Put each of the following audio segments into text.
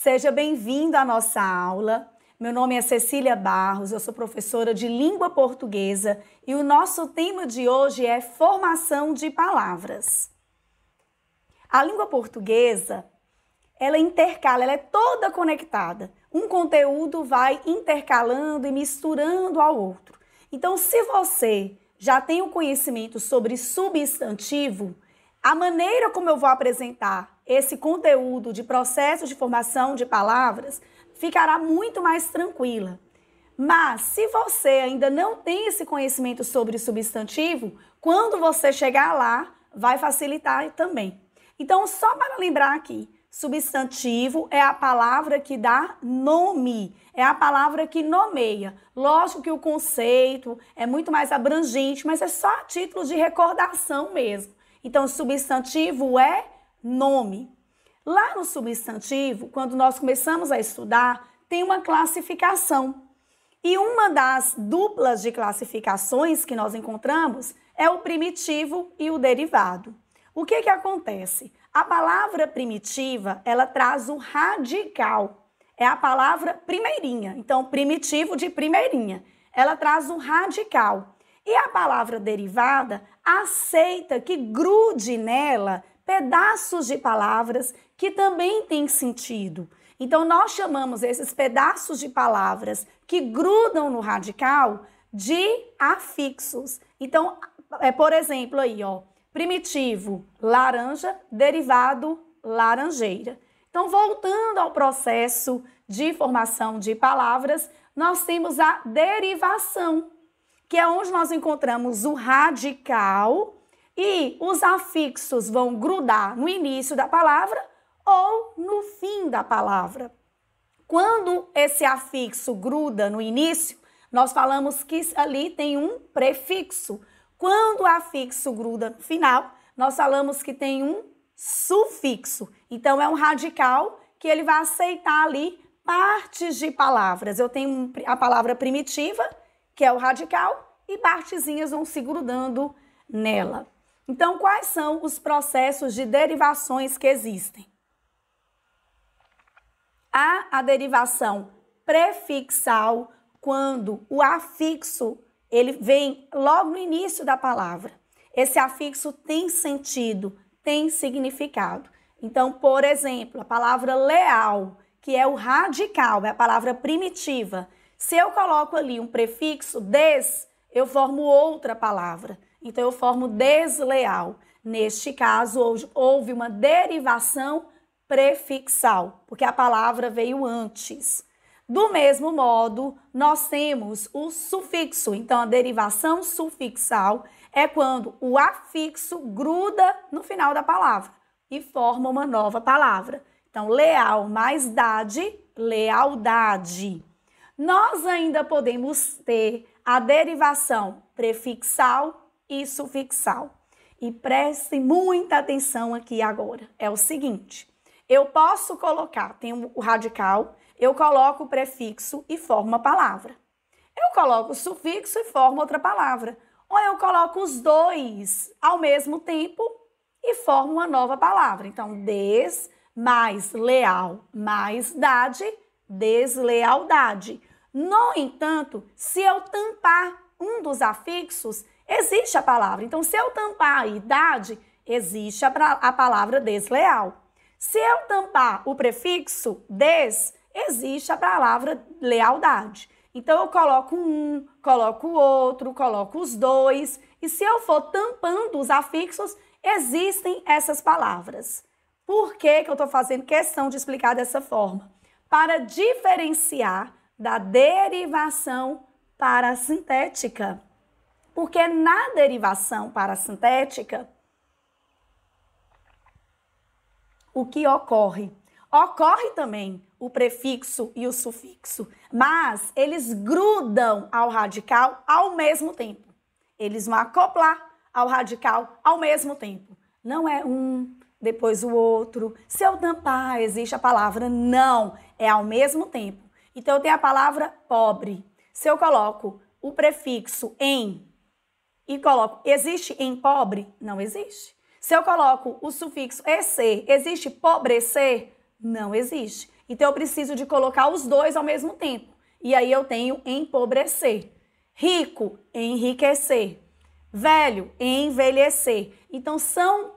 Seja bem-vindo à nossa aula. Meu nome é Cecília Barros, eu sou professora de língua portuguesa e o nosso tema de hoje é formação de palavras. A língua portuguesa, ela intercala, ela é toda conectada. Um conteúdo vai intercalando e misturando ao outro. Então, se você já tem o conhecimento sobre substantivo, a maneira como eu vou apresentar esse conteúdo de processo de formação de palavras ficará muito mais tranquila. Mas, se você ainda não tem esse conhecimento sobre substantivo, quando você chegar lá, vai facilitar também. Então, só para lembrar aqui, substantivo é a palavra que dá nome, é a palavra que nomeia. Lógico que o conceito é muito mais abrangente, mas é só a título de recordação mesmo. Então, substantivo é nome. Lá no substantivo, quando nós começamos a estudar, tem uma classificação. E uma das duplas de classificações que nós encontramos é o primitivo e o derivado. O que acontece? A palavra primitiva, ela traz o radical. É a palavra primeirinha. Então, primitivo de primeirinha. Ela traz o radical. E a palavra derivada aceita que grude nela pedaços de palavras que também têm sentido. Então, nós chamamos esses pedaços de palavras que grudam no radical de afixos. Então, por exemplo, aí, ó, primitivo, laranja, derivado, laranjeira. Então, voltando ao processo de formação de palavras, nós temos a derivação, que é onde nós encontramos o radical e os afixos vão grudar no início da palavra ou no fim da palavra. Quando esse afixo gruda no início, nós falamos que ali tem um prefixo. Quando o afixo gruda no final, nós falamos que tem um sufixo. Então, é um radical que ele vai aceitar ali partes de palavras. Eu tenho a palavra primitiva, que é o radical, e partezinhas vão se grudando nela. Então, quais são os processos de derivações que existem? Há a derivação prefixal, quando o afixo ele vem logo no início da palavra. Esse afixo tem sentido, tem significado. Então, por exemplo, a palavra leal, que é o radical, é a palavra primitiva. Se eu coloco ali um prefixo des, eu formo outra palavra. Então, eu formo desleal. Neste caso, houve uma derivação prefixal, porque a palavra veio antes. Do mesmo modo, nós temos o sufixo. Então, a derivação sufixal é quando o afixo gruda no final da palavra e forma uma nova palavra. Então, leal mais dade, lealdade. Nós ainda podemos ter a derivação prefixal e sufixal. E preste muita atenção aqui agora. É o seguinte, eu posso colocar, tem o radical, eu coloco o prefixo e formo uma palavra. Eu coloco o sufixo e formo outra palavra. Ou eu coloco os dois ao mesmo tempo e formo uma nova palavra. Então, des mais leal mais dade, deslealdade. No entanto, se eu tampar um dos afixos, existe a palavra. Então, se eu tampar a idade, existe a palavra desleal. Se eu tampar o prefixo des, existe a palavra lealdade. Então, eu coloco um, coloco o outro, coloco os dois. E se eu for tampando os afixos, existem essas palavras. Por que eu estou fazendo questão de explicar dessa forma? Para diferenciar da derivação parassintética. Porque na derivação parassintética, o que ocorre? Ocorre também o prefixo e o sufixo, mas eles grudam ao radical ao mesmo tempo. Eles vão acoplar ao radical ao mesmo tempo. Não é um, depois o outro. Se eu tampar, existe a palavra não, é ao mesmo tempo. Então, eu tenho a palavra pobre. Se eu coloco o prefixo em e coloco existe em pobre? Não existe. Se eu coloco o sufixo ec, existe pobrecer? Não existe. Então, eu preciso de colocar os dois ao mesmo tempo. E aí eu tenho empobrecer. Rico, enriquecer. Velho, envelhecer. Então, são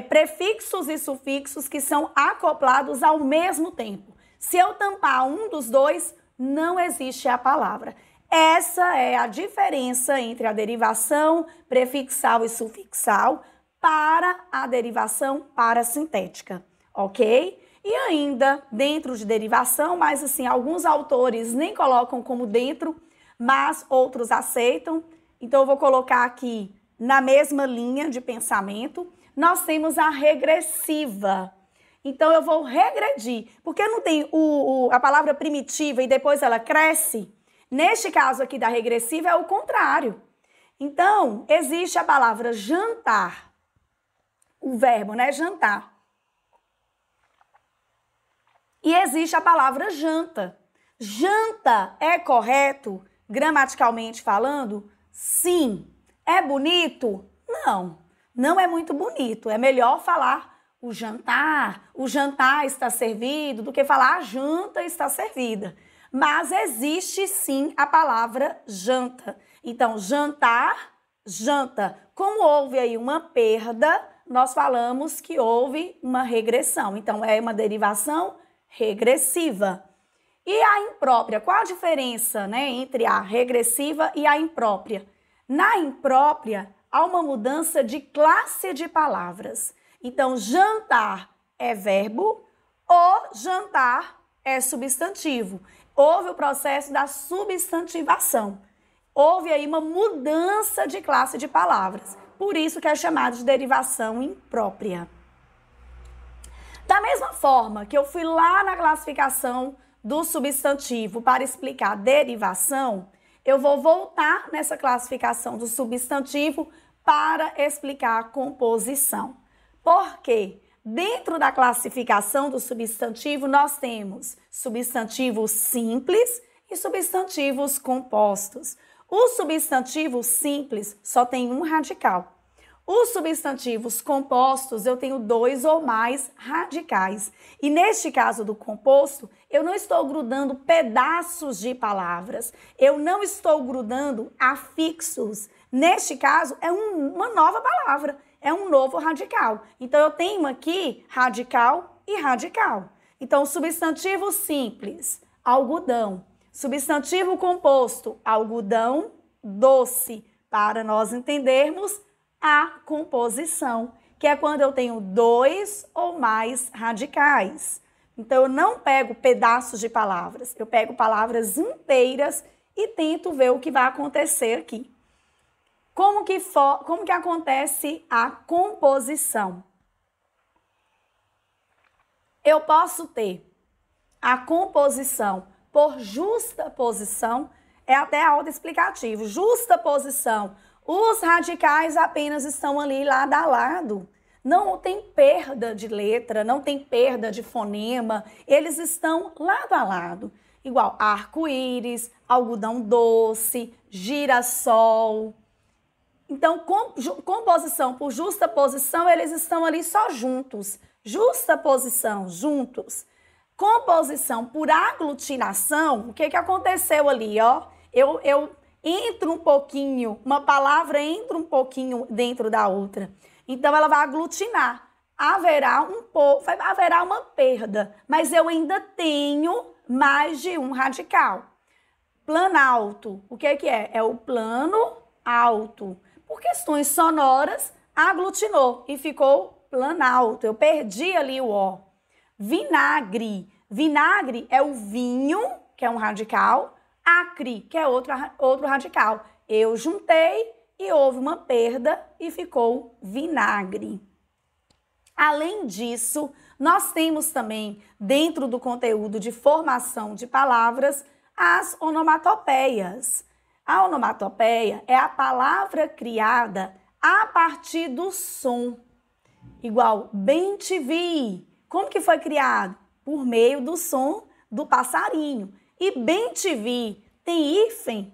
prefixos e sufixos que são acoplados ao mesmo tempo. Se eu tampar um dos dois, não existe a palavra. Essa é a diferença entre a derivação prefixal e sufixal para a derivação parasintética, ok? E ainda, dentro de derivação, mas assim, alguns autores nem colocam como dentro, mas outros aceitam. Então, eu vou colocar aqui na mesma linha de pensamento. Nós temos a regressiva. Então, eu vou regredir. Porque não tem a palavra primitiva e depois ela cresce? Neste caso aqui da regressiva é o contrário. Então, existe a palavra jantar. O verbo, né? Jantar. E existe a palavra janta. Janta é correto, gramaticalmente falando? Sim. É bonito? Não. Não é muito bonito. É melhor falar o jantar está servido, do que falar a janta está servida. Mas existe sim a palavra janta. Então, jantar, janta. Como houve aí uma perda, nós falamos que houve uma regressão. Então, é uma derivação regressiva. E a imprópria? Qual a diferença, né, entre a regressiva e a imprópria? Na imprópria, há uma mudança de classe de palavras. Então, jantar é verbo, o jantar é substantivo. Houve o processo da substantivação. Houve aí uma mudança de classe de palavras. Por isso que é chamado de derivação imprópria. Da mesma forma que eu fui lá na classificação do substantivo para explicar a derivação, eu vou voltar nessa classificação do substantivo para explicar a composição. Por quê? Dentro da classificação do substantivo, nós temos substantivos simples e substantivos compostos. O substantivo simples só tem um radical. Os substantivos compostos, eu tenho 2 ou mais radicais. E neste caso do composto, eu não estou grudando pedaços de palavras. Eu não estou grudando afixos. Neste caso, é uma nova palavra. É um novo radical. Então, eu tenho aqui radical e radical. Então, substantivo simples, algodão. Substantivo composto, algodão doce. Para nós entendermos a composição, que é quando eu tenho 2 ou mais radicais. Então, eu não pego pedaços de palavras, eu pego palavras inteiras e tento ver o que vai acontecer aqui. Como que acontece a composição? Eu posso ter a composição por justa posição, é até autoexplicativo. Justa posição, os radicais apenas estão ali lado a lado. Não tem perda de letra, não tem perda de fonema, eles estão lado a lado. Igual arco-íris, algodão doce, girassol. Então, composição por justa posição, eles estão ali só juntos. Justa posição, juntos. Composição por aglutinação, o que aconteceu ali, ó? Eu entro um pouquinho, uma palavra entra um pouquinho dentro da outra. Então, ela vai aglutinar. Haverá uma perda, mas eu ainda tenho mais de um radical. Planalto, o que é? É o plano alto. Por questões sonoras, aglutinou e ficou planalto. Eu perdi ali o O. Vinagre. Vinagre é o vinho, que é um radical. Acre, que é outro radical. Eu juntei e houve uma perda e ficou vinagre. Além disso, nós temos também, dentro do conteúdo de formação de palavras, as onomatopeias. A onomatopeia é a palavra criada a partir do som. Igual, bem te vi. Como que foi criado? Por meio do som do passarinho. E bem te vi tem hífen?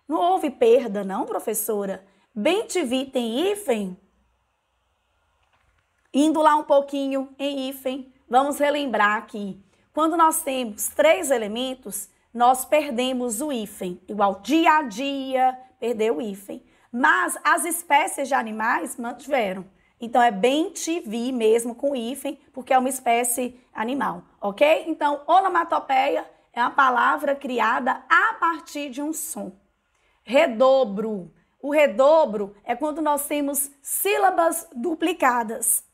Não houve perda, não, professora? Bem te vi tem hífen? Indo lá um pouquinho em hífen, Vamos relembrar aqui. Quando nós temos 3 elementos, nós perdemos o hífen. Igual dia a dia, perdeu o hífen. Mas as espécies de animais mantiveram. Então, é bem TV mesmo com hífen, porque é uma espécie animal, ok? Então, onomatopeia é uma palavra criada a partir de um som. Redobro. O redobro é quando nós temos sílabas duplicadas.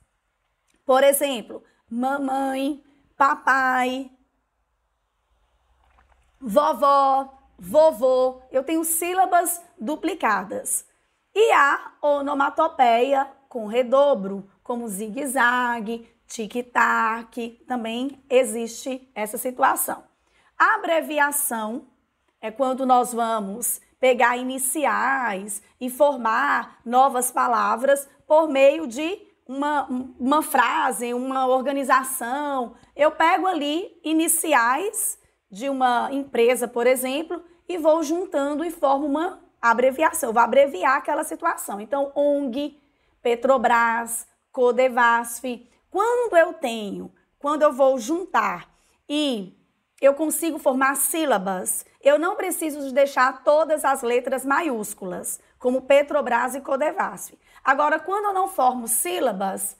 Por exemplo, mamãe, papai, vovó, vovô. Eu tenho sílabas duplicadas. E a onomatopeia com redobro, como zigue-zague, tic-tac, também existe essa situação. A abreviação é quando nós vamos pegar iniciais e formar novas palavras por meio de uma frase, uma organização. Eu pego ali iniciais de uma empresa, por exemplo, e vou juntando e formo uma abreviação. Eu vou abreviar aquela situação. Então, ONG, Petrobras, Codevasf. Quando eu vou juntar e eu consigo formar sílabas, eu não preciso deixar todas as letras maiúsculas, como Petrobras e Codevasf. Agora, quando eu não formo sílabas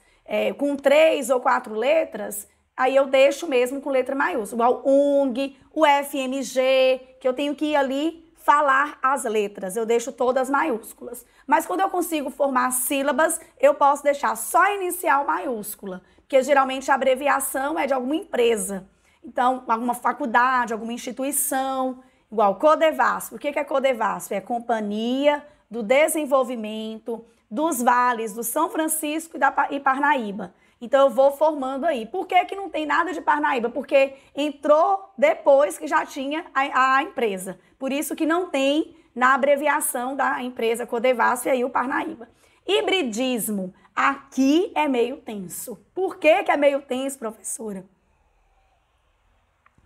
com 3 ou 4 letras, aí eu deixo mesmo com letra maiúscula. Igual ONG, o FMG, que eu tenho que ir ali falar as letras, eu deixo todas maiúsculas. Mas quando eu consigo formar sílabas, eu posso deixar só a inicial maiúscula, porque geralmente a abreviação é de alguma empresa. Então, alguma faculdade, alguma instituição, igual Codevasf. O que é Codevasf? É Companhia do Desenvolvimento dos Vales do São Francisco e Parnaíba. Então, eu vou formando aí. Por que não tem nada de Parnaíba? Porque entrou depois que já tinha a empresa. Por isso que não tem na abreviação da empresa Codevasf e aí o Parnaíba. Hibridismo. Aqui é meio tenso. Por que é meio tenso, professora?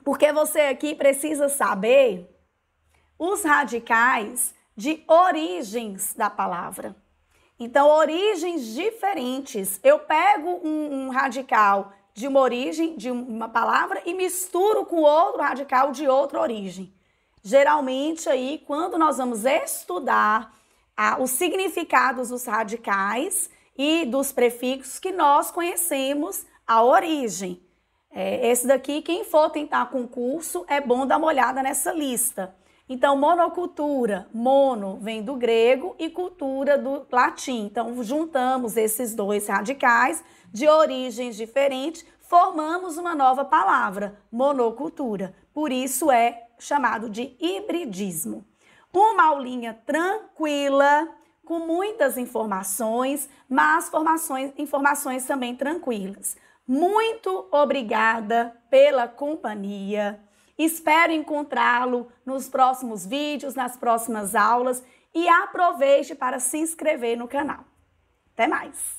Porque você aqui precisa saber os radicais de origens da palavra. Então, origens diferentes. Eu pego um radical de uma origem, de uma palavra, e misturo com outro radical de outra origem. Geralmente, aí, quando nós vamos estudar os significados dos radicais e dos prefixos, que nós conhecemos a origem. Esse daqui, quem for tentar concurso, é bom dar uma olhada nessa lista. Então, monocultura, mono vem do grego e cultura do latim. Então, juntamos esses 2 radicais de origens diferentes, formamos uma nova palavra, monocultura. Por isso é chamado de hibridismo. Uma aulinha tranquila, com muitas informações, mas informações também tranquilas. Muito obrigada pela companhia. Espero encontrá-lo nos próximos vídeos, nas próximas aulas e aproveite para se inscrever no canal. Até mais!